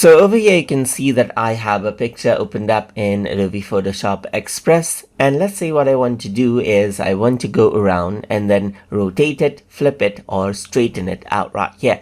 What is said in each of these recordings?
So over here you can see that I have a picture opened up in Adobe Photoshop Express, and let's say what I want to do is I want to go around and then rotate it, flip it, or straighten it out right here.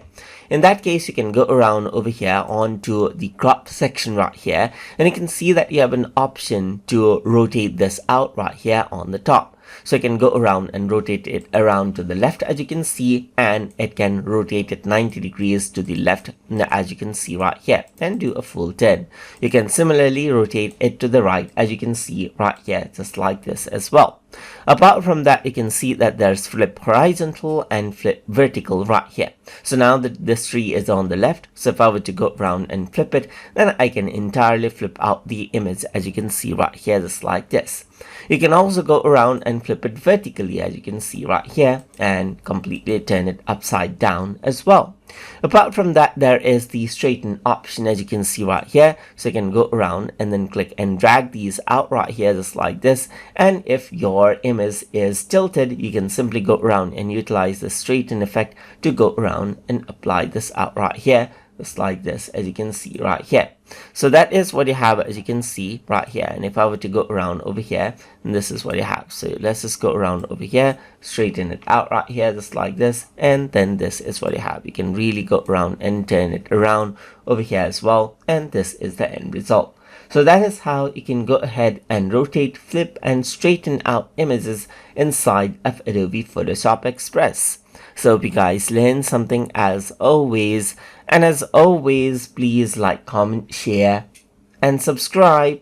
In that case, you can go around over here onto the crop section right here, and you can see that you have an option to rotate this out right here on the top. So you can go around and rotate it around to the left, as you can see, and it can rotate it 90 degrees to the left, as you can see right here, and do a full turn. You can similarly rotate it to the right, as you can see right here, just like this as well. Apart from that, you can see that there's flip horizontal and flip vertical right here. So now that this tree is on the left, so if I were to go around and flip it, then I can entirely flip out the image, as you can see right here, just like this. You can also go around and flip it vertically, as you can see right here, and completely turn it upside down as well. Apart from that, there is the straighten option, as you can see right here. So you can go around and then click and drag these out right here, just like this. And if your image is tilted, you can simply go around and utilize the straighten effect to go around and apply this out right here, just like this, as you can see right here. So that is what you have, as you can see right here. And if I were to go around over here, and this is what you have. So let's just go around over here, straighten it out right here, just like this, and then this is what you have. You can really go around and turn it around over here as well, and this is the end result. So that is how you can go ahead and rotate, flip, and straighten out images inside of Adobe Photoshop Express. So hope you guys learned something as always, and as always, please like, comment, share, and subscribe.